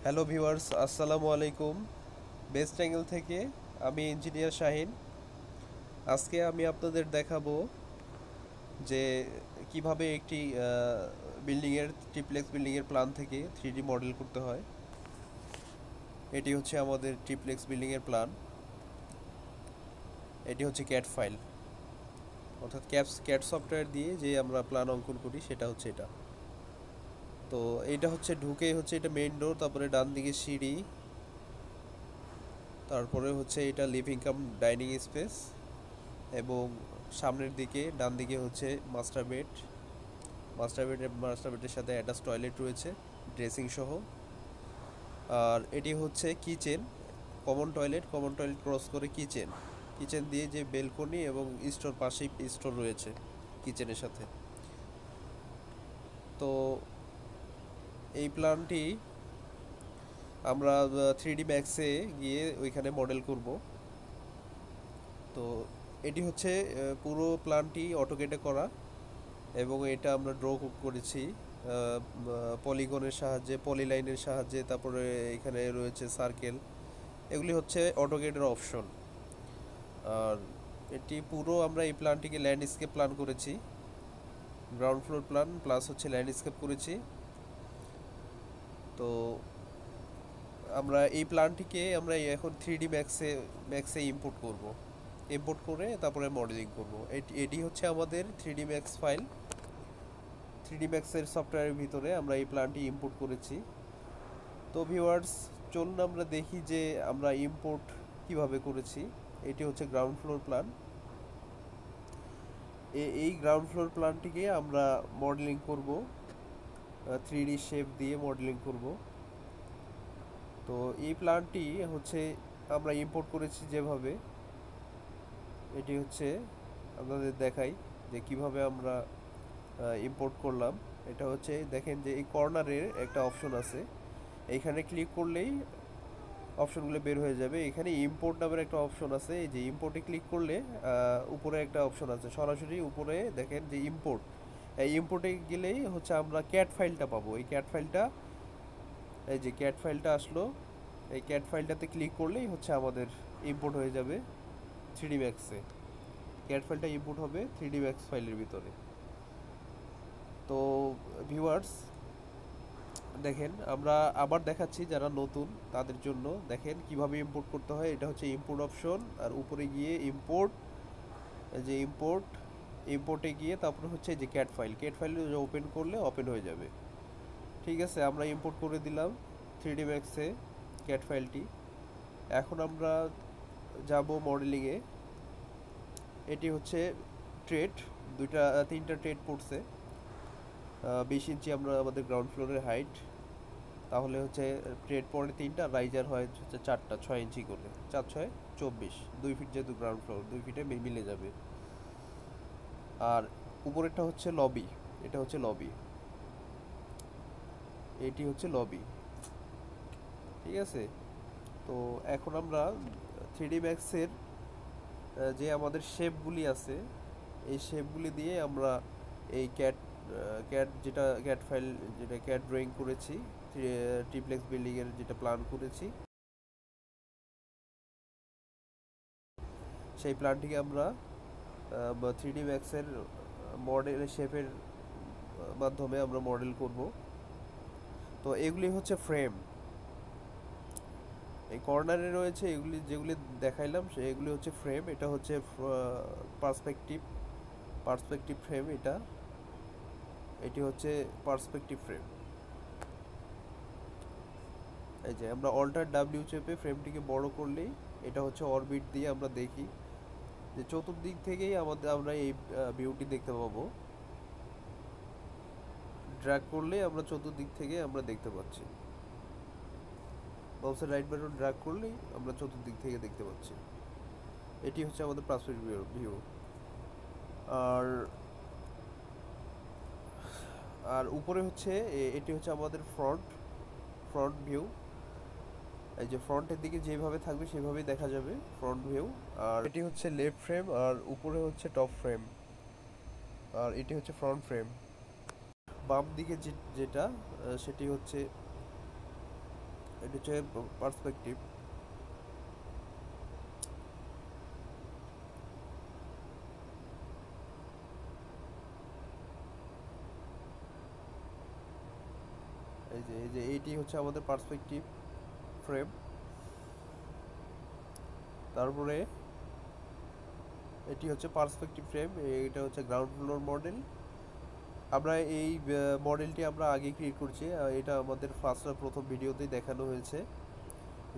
Hello viewers, আসসালামু আলাইকুম। Best angle থেকে আমি ইঞ্জিনিয়ার শাহিন। আজকে আমি আপনাদের দেখাবো যে কিভাবে একটি বিল্ডিংয়ের ট্রিপ্লেক্স বিল্ডিংয়ের প্ল্যান থেকে 3D মডেল করতে হয়। এটি হচ্ছে আমাদের ট্রিপ্লেক্স বিল্ডিংয়ের প্ল্যান। এটি হচ্ছে ক্যাট ফাইল, অর্থাৎ ক্যাট সফটওয়্যার দিয়ে যে আমরা প্ল্যান অঙ্কন করি সেটা হচ্ছে এটা। তো এইটা হচ্ছে ঢুকে হচ্ছে এটা মেইন ডোর, তারপরে ডান দিকে সিঁড়ি, তারপরে হচ্ছে এটা লিভিং কাম ডাইনিং স্পেস, এবং সামনের দিকে ডান দিকে হচ্ছে মাস্টার বেডের সাথে অ্যাটাচ টয়লেট রয়েছে, ড্রেসিং সহ। আর এটি হচ্ছে কিচেন, কমন টয়লেট ক্রস করে কিচেন দিয়ে যে বেলকনি এবং স্টোর, পাশেই স্টোর রয়েছে কিচেনের সাথে। তো এই প্ল্যানটি আমরা 3D ম্যাক্সে গিয়ে ওইখানে মডেল করব। তো এটি হচ্ছে পুরো প্ল্যানটি অটোকেটে করা, এবং এটা আমরা ড্র করেছি পলিগনের সাহায্যে, পলিলাইনের সাহায্যে। তারপরে এখানে রয়েছে সার্কেল, এগুলি হচ্ছে অটোকেটের অপশন। আর এটি পুরো আমরা এই প্ল্যানটিকে ল্যান্ডস্কেপ প্ল্যান করেছি, গ্রাউন্ড ফ্লোর প্ল্যান প্লাস হচ্ছে ল্যান্ডস্কেপ করেছি। তো আমরা এই প্ল্যানটিকে আমরা এখন 3D ম্যাক্সে ইম্পোর্ট করে তারপরে মডেলিং করব। এটি হচ্ছে আমাদের 3D ম্যাক্স ফাইল। 3D ম্যাক্সের সফটওয়্যারের ভিতরে আমরা এই প্ল্যানটি ইম্পোর্ট করেছি। তো ভিউয়ার্স, চলুন আমরা দেখি যে আমরা ইম্পোর্ট কিভাবে করেছি। এটি হচ্ছে গ্রাউন্ড ফ্লোর প্ল্যান। এই গ্রাউন্ড ফ্লোর প্ল্যানটিকে আমরা মডেলিং করব, 3D শেপ দিয়ে মডেলিং করব। তো এই প্ল্যানটি হচ্ছে আমরা ইম্পোর্ট করেছি যেভাবে, এটি হচ্ছে আপনাদের দেখাই যে কিভাবে আমরা ইম্পোর্ট করলাম। এটা হচ্ছে দেখেন যে এই কর্নারের একটা অপশন আছে, এইখানে ক্লিক করলেই অপশনগুলো বের হয়ে যাবে। এখানে ইম্পোর্ট নামের একটা অপশন আছে, এই যে ইম্পোর্টে ক্লিক করলে উপরে একটা অপশন আছে, সরাসরি উপরে দেখেন যে ইম্পোর্ট। এই ইম্পোর্টে গেলেই হচ্ছে আমরা ক্যাট ফাইলটা পাবো। এই যে ক্যাট ফাইলটা আসলো, এই ক্যাট ফাইলটাতে ক্লিক করলেই হচ্ছে আমাদের ইম্পোর্ট হয়ে যাবে 3D ম্যাক্সে। ক্যাট ফাইলটা ইম্পোর্ট হবে 3D ম্যাক্স ফাইলের ভিতরে। তো ভিউয়ার্স, দেখেন আমরা আবার দেখাচ্ছি যারা নতুন তাদের জন্য, দেখেন কিভাবে ইম্পোর্ট করতে হয়। এটা হচ্ছে ইম্পোর্ট অপশন, আর উপরে গিয়ে ইম্পোর্টে গিয়ে তারপরে হচ্ছে যে ক্যাট ফাইল ওপেন করলে ওপেন হয়ে যাবে। ঠিক আছে, আমরা ইম্পোর্ট করে দিলাম 3D ম্যাক্সে ক্যাট ফাইলটি। এখন আমরা যাব মডেলিংয়ে। এটি হচ্ছে ট্রেড, তিনটা ট্রেড পড়ছে। 20 ইঞ্চি আমরা আমাদের গ্রাউন্ড ফ্লোরের হাইট, তাহলে হচ্ছে ট্রেড পড়ে তিনটা, রাইজার হয় হচ্ছে চারটা, 6 ইঞ্চি করে, 4 6 24, 2 ফিট, যেহেতু গ্রাউন্ড ফ্লোর 2 ফিটে মিলে যাবে। আর উপরেরটা হচ্ছে লবি, এটা হচ্ছে লবি, এটি হচ্ছে লবি। ঠিক আছে। তো এখন আমরা 3D ম্যাক্সের যে আমাদের শেপগুলি আছে, এই শেপগুলি দিয়ে আমরা এই ক্যাট ফাইল, যেটা ক্যাট ড্রয়িং করেছি, ট্রিপ্লেক্স বিল্ডিংয়ের যেটা প্ল্যান করেছি, সেই প্ল্যানটিকে আমরা 3D ম্যাক্সের মডেল শেপের মাধ্যমে আমরা মডেল করব। তো এগুলি হচ্ছে ফ্রেম, এই কর্নারে রয়েছে এগুলি যেগুলি দেখাইলাম, এগুলি হচ্ছে ফ্রেম। এটা হচ্ছে পার্সপেক্টিভ পার্সপেক্টিভ ফ্রেম। এটি হচ্ছে পার্সপেক্টিভ ফ্রেম। এই যে আমরা অল্টার ডাব্লিউ চেপে ফ্রেমটিকে বড় করলেই, এটা হচ্ছে অরবিট দিয়ে আমরা দেখি যে চতুর্দিক থেকেই আমরা এই ভিউটি দেখতে পাবো। ড্র্যাগ করলেই আমরা চতুর্দিক থেকে আমরা দেখতে পাচ্ছি, মাউসের রাইট বাটন ড্র্যাগ করলেই আমরা চতুর্দিক থেকে দেখতে পাচ্ছি। এটি হচ্ছে আমাদের পার্সপেক্টিভ ভিউ। আর আর উপরে হচ্ছে এটি হচ্ছে আমাদের ফ্রন্ট ভিউ। এই যে ফ্রন্টের দিকে যেভাবে থাকবে সেভাবেই দেখা যাবে ফ্রন্ট ভিউ। আর এটি হচ্ছে লেফট ফ্রেম, আর উপরে হচ্ছে টপ ফ্রেম, আর এটি হচ্ছে ফ্রন্ট ফ্রেম। বাম দিকে যেটা সেটি হচ্ছে এটা হচ্ছে পার্সপেক্টিভ। এই যে এইটি হচ্ছে আমাদের পার্সপেক্টিভ ফ্রেম। তারপরে এটি হচ্ছে পার্সপেক্টিভ ফ্রেম, এটা হচ্ছে গ্রাউন্ড ফ্লোর মডেল। আমরা এই মডেলটি আমরা আগে ক্রিয়েট করছি, এটা আমাদের প্রথম ভিডিওতেই দেখানো হয়েছে।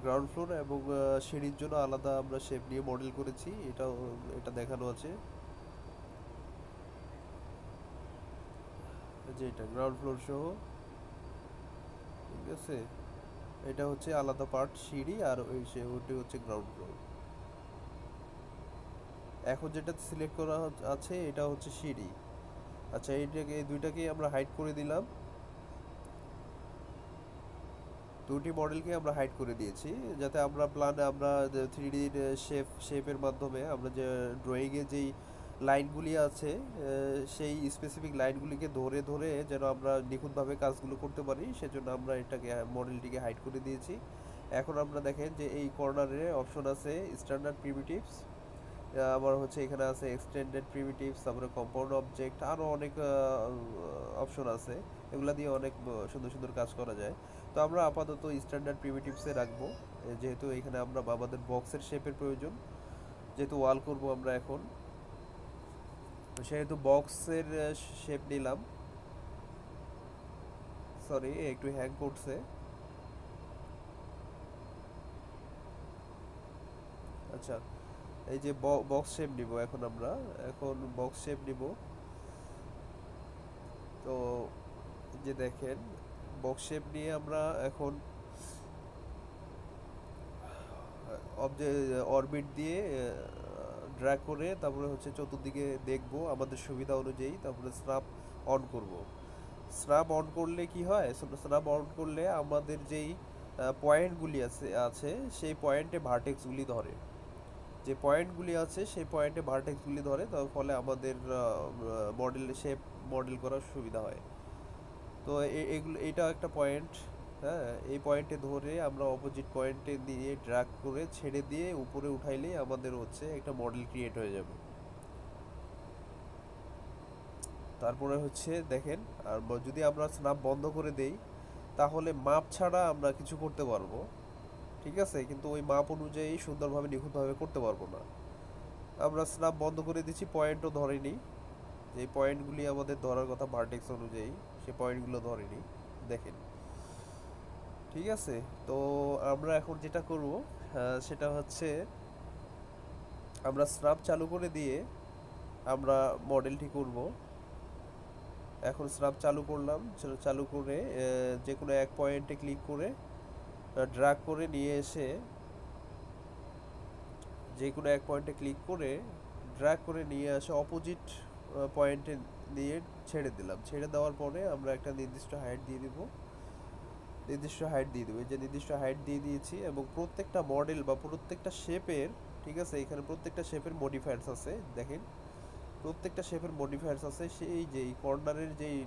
গ্রাউন্ড ফ্লোর এবং সিঁড়ির জন্য আলাদা আমরা শেপ নিয়ে মডেল করেছি, এটা দেখানো আছে। যে এটা গ্রাউন্ড ফ্লোর সহ, ঠিক আছে। এটা হচ্ছে আলাদা পার্ট সিঁড়ি, আর ওইটি হচ্ছে গ্রাউন্ড ফ্লোর। এখন যেটা সিলেক্ট করা আছে এটা হচ্ছে সিঁড়ি। আচ্ছা, এই দুইটাকেই আমরা হাইড করে দিলাম। দুটি মডেলকে আমরা হাইড করে দিয়েছি, যাতে আমরা প্ল্যানে আমরা 3D শেপের মাধ্যমে আমরা যে ড্রয়িংয়ে যেই লাইনগুলি আছে সেই স্পেসিফিক লাইনগুলিকে ধরে ধরে যেন আমরা নিখুঁতভাবে কাজগুলো করতে পারি, সেজন্য আমরা এটাকে মডেলটিকে হাইড করে দিয়েছি। এখন আমরা দেখেন যে এই কর্নারে অপশন আছে স্ট্যান্ডার্ড প্রিমিটিভস, আবার হচ্ছে এখানে আছে এক্সটেন্ডেড প্রিমিটিভস, তারপরে কম্পাউন্ড অবজেক্ট, আরও অনেক অপশন আছে। এগুলা দিয়ে অনেক সুন্দর সুন্দর কাজ করা যায়। তো আমরা আপাতত স্ট্যান্ডার্ড প্রিমিটিভসে রাখবো, যেহেতু এখানে আমরা আমাদের বক্সের শেপের প্রয়োজন, যেহেতু ওয়াল করব আমরা এখন, সেহেতু বক্সের শেপ নিলাম। সরি, একটু হ্যাং করছে। আচ্ছা, এই যে বক্স শেপ নিব এখন আমরা, এখন বক্স শেপ নিব। তো যে দেখেন বক্স শেপ নিয়ে আমরা এখন অরবিট দিয়ে ড্র্যাগ করে তারপরে হচ্ছে চতুর্দিকে দেখব আমাদের সুবিধা অনুযায়ী, তারপরে স্ন্যাপ অন করব। স্ন্যাপ অন করলে কি হয়, স্ন্যাপ অন করলে আমাদের যেই পয়েন্টগুলি আছে সেই পয়েন্টে ভার্টেক্সগুলি ধরে, যে পয়েন্টগুলি আছে সেই পয়েন্টে ভার্টেক্সগুলি ধরে, তার ফলে আমাদের মডেল করার সুবিধা হয়। তো এগুলো, এটা একটা পয়েন্ট। হ্যাঁ, এই পয়েন্টে ধরে আমরা অপোজিট পয়েন্টে দিয়ে ড্র্যাগ করে ছেড়ে দিয়ে উপরে উঠাইলেই আমাদের হচ্ছে একটা মডেল ক্রিয়েট হয়ে যাবে। তারপরে হচ্ছে দেখেন, আর যদি আমরা স্ন্যাপ বন্ধ করে দেই তাহলে মাপ ছাড়া আমরা কিছু করতে পারবো, ঠিক আছে, কিন্তু ওই মাপ অনুযায়ী সুন্দরভাবে নিখুঁতভাবে করতে পারবো না। আমরা স্ন্যাপ বন্ধ করে দিচ্ছি, পয়েন্টও ধরেনি, যে পয়েন্টগুলি আমাদের ধরার কথা ভার্টেক্স অনুযায়ী সে পয়েন্টগুলো ধরেনি, দেখেন। ঠিক আছে, তো আমরা এখন যেটা করব সেটা হচ্ছে আমরা স্ন্যাপ চালু করে দিয়ে আমরা মডেলটি করব। এখন স্ন্যাপ চালু করলাম, চালু করে যে কোনো এক পয়েন্টে ক্লিক করে ড্র্যাগ করে নিয়ে এসে, যে কোনো এক পয়েন্টে ক্লিক করে ড্র্যাগ করে নিয়ে আসে অপোজিট পয়েন্টে নিয়ে ছেড়ে দিলাম। ছেড়ে দেওয়ার পরে আমরা একটা নির্দিষ্ট হাইট দিয়ে দিব, এই যে নির্দিষ্ট হাইট দিয়ে দিয়েছি, এবং প্রত্যেকটা মডেল বা প্রত্যেকটা শেপের, ঠিক আছে, এখানে প্রত্যেকটা শেপের মডিফায়ার্স আছে, দেখেন প্রত্যেকটা শেপের মডিফায়ার্স আছে। সেই যেই কর্নারের যেই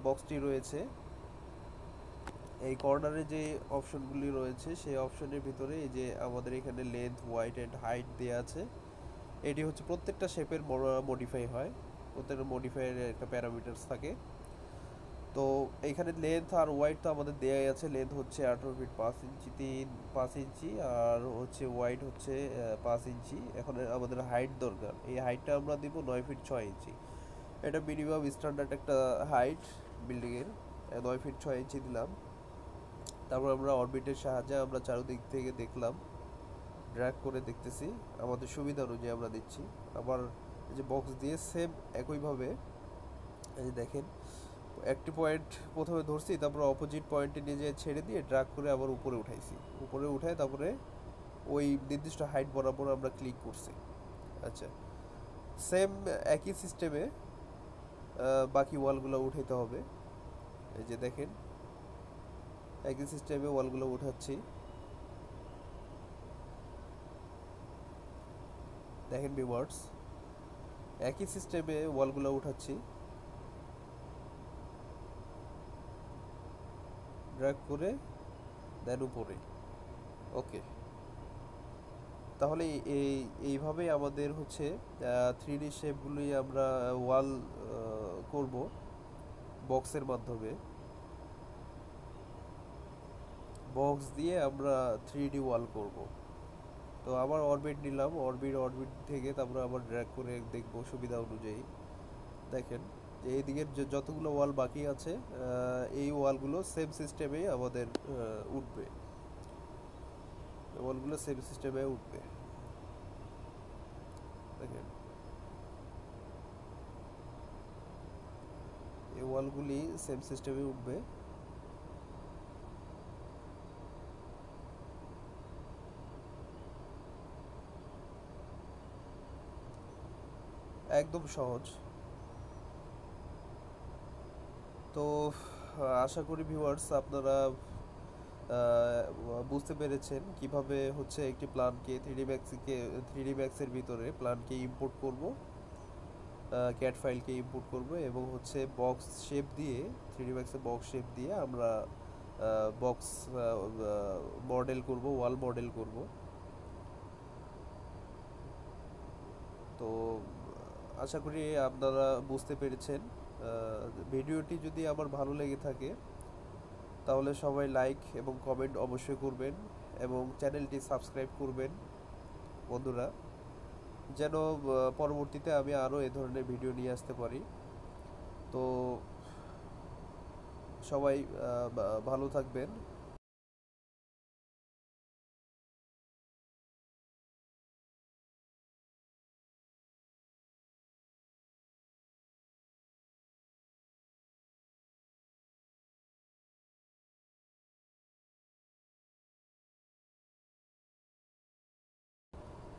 বক্সটি রয়েছে, এই কর্নারে যে অপশনগুলি রয়েছে সেই অপশনের ভিতরে এই যে আমাদের এখানে লেন্থ, ওয়াইড অ্যান্ড হাইট দেওয়া আছে। এটি হচ্ছে প্রত্যেকটা শেপের মডিফাই হয়, প্রত্যেকটা মডিফাইয়ের একটা প্যারামিটার্স থাকে। তো এইখানে লেন্থ আর ওয়াইড তো আমাদের দেয়াই আছে। লেন্থ হচ্ছে 18 ফিট 5 ইঞ্চি, 5 ইঞ্চি, আর হচ্ছে ওয়াইড হচ্ছে 5 ইঞ্চি। এখন আমাদের হাইট দরকার, এই হাইটটা আমরা দিব 9 ফিট 6 ইঞ্চি। এটা মিনিমাম স্ট্যান্ডার্ড একটা হাইট বিল্ডিংয়ের, 9 ফিট 6 ইঞ্চি দিলাম। তারপর আমরা অরবিটের সাহায্যে আমরা চারিদিক থেকে দেখলাম, ড্র্যাগ করে দেখতেছি, আমাদের সুবিধা অনুযায়ী আমরা দিচ্ছি। আবার এই যে বক্স দিয়ে সেম একইভাবে, এই যে দেখেন একটি পয়েন্ট প্রথমে ধরছি, তারপর অপোজিট পয়েন্টে নিয়ে যেয়ে ছেড়ে দিয়ে ড্র্যাগ করে আবার উপরে উঠাইছি, উপরে উঠায় তারপরে ওই নির্দিষ্ট হাইট বরাবর আমরা ক্লিক করছি। আচ্ছা, সেম একই সিস্টেমে বাকি ওয়ালগুলো উঠাইতে হবে। এই যে দেখেন একই সিস্টেমে ওয়ালগুলো উঠাচ্ছি, দেখেন ভিউয়ার্স একই সিস্টেমে ওয়ালগুলো উঠাচ্ছি, ড্র্যাগ করে দেন উপরে। ওকে, তাহলে এইভাবেই আমাদের হচ্ছে 3D শেপগুলি আমরা ওয়াল করব বক্সের মাধ্যমে। বক্স দিয়ে আমরা 3D ওয়াল করব। তো আবার অরবিট নিলাম, অরবিট থেকে তারপরে আবার ড্র্যাগ করে দেখব সুবিধা অনুযায়ী। দেখেন যে এই দিকের যে যতগুলো ওয়াল বাকি আছে এই ওয়ালগুলো সেম সিস্টেমে আমাদের উঠবে, ওয়ালগুলো সেম সিস্টেমে উঠবে। দেখেন এই ওয়ালগুলি সেম সিস্টেমে উঠবে। একদম সহজ। তো আশা করি ভিউয়ার্স আপনারা বুঝতে পেরেছেন কিভাবে হচ্ছে একটি প্ল্যানকে থ্রিডি ম্যাক্সের ভিতরে প্ল্যানকে ইম্পোর্ট করব, ক্যাট ফাইলকে ইম্পোর্ট করব এবং হচ্ছে বক্স শেপ দিয়ে থ্রিডি ম্যাক্সের বক্স শেপ দিয়ে আমরা বক্স মডেল করব, ওয়াল মডেল করব। তো আশা করি আপনারা বুঝতে পেরেছেন। ভিডিওটি যদি আমার ভালো লেগে থাকে তাহলে সবাই লাইক এবং কমেন্ট অবশ্যই করবেন এবং চ্যানেলটি সাবস্ক্রাইব করবেন বন্ধুরা, যেন পরবর্তীতে আমি আরও এ ধরনের ভিডিও নিয়ে আসতে পারি। তো সবাই ভালো থাকবেন।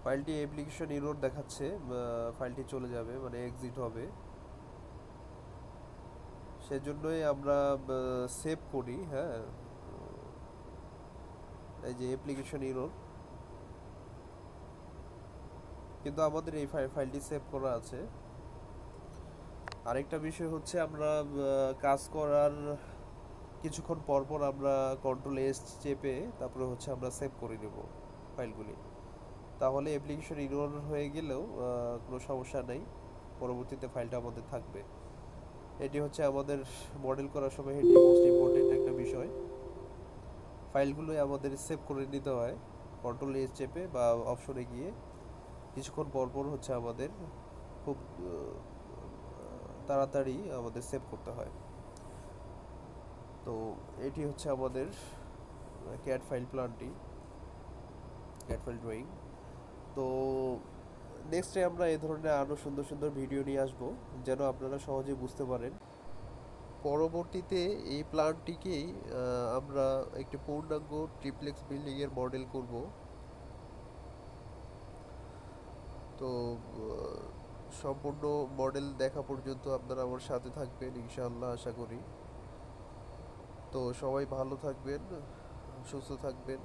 ফাইলটি অ্যাপ্লিকেশন এরর দেখাচ্ছে, ফাইলটি চলে যাবে মানে এক্সিট হবে। সেজন্যই আমরা সেভ করি। হ্যাঁ, এই যে অ্যাপ্লিকেশন এরর, কিন্তু আমাদের এই ফাইলটি সেভ করা আছে। আরেকটা বিষয় হচ্ছে আমরা কাজ করার কিছুক্ষণ পর পর আমরা কন্ট্রোল S চেপে তারপরে হচ্ছে আমরা সেভ করে নেব ফাইলগুলি। তাহলে অ্যাপ্লিকেশন ইরর হয়ে গেলেও কোনো সমস্যা নেই, পরবর্তীতে ফাইলটা আমাদের থাকবে। এটি হচ্ছে আমাদের মডেল করার সময় এটি মোস্ট ইম্পর্টেন্ট একটা বিষয়। ফাইলগুলোই আমাদের সেভ করে নিতে হয় কন্ট্রোল S চেপে বা অপশনে গিয়ে কিছুক্ষণ পর পর হচ্ছে আমাদের খুব তাড়াতাড়ি আমাদের সেভ করতে হয়। তো এটি হচ্ছে আমাদের ক্যাট ফাইল প্ল্যানটি, ক্যাট ফাইল ড্রয়িং। তো নেক্সটে আমরা এই ধরনের আরও সুন্দর সুন্দর ভিডিও নিয়ে আসব যেন আপনারা সহজে বুঝতে পারেন। পরবর্তীতে এই প্ল্যানটিকেই আমরা একটি পূর্ণাঙ্গ ট্রিপ্লেক্স বিল্ডিংয়ের মডেল করব। তো সম্পূর্ণ মডেল দেখা পর্যন্ত আপনারা আমার সাথে থাকবেন ইনশাআল্লাহ, আশা করি। তো সবাই ভালো থাকবেন, সুস্থ থাকবেন।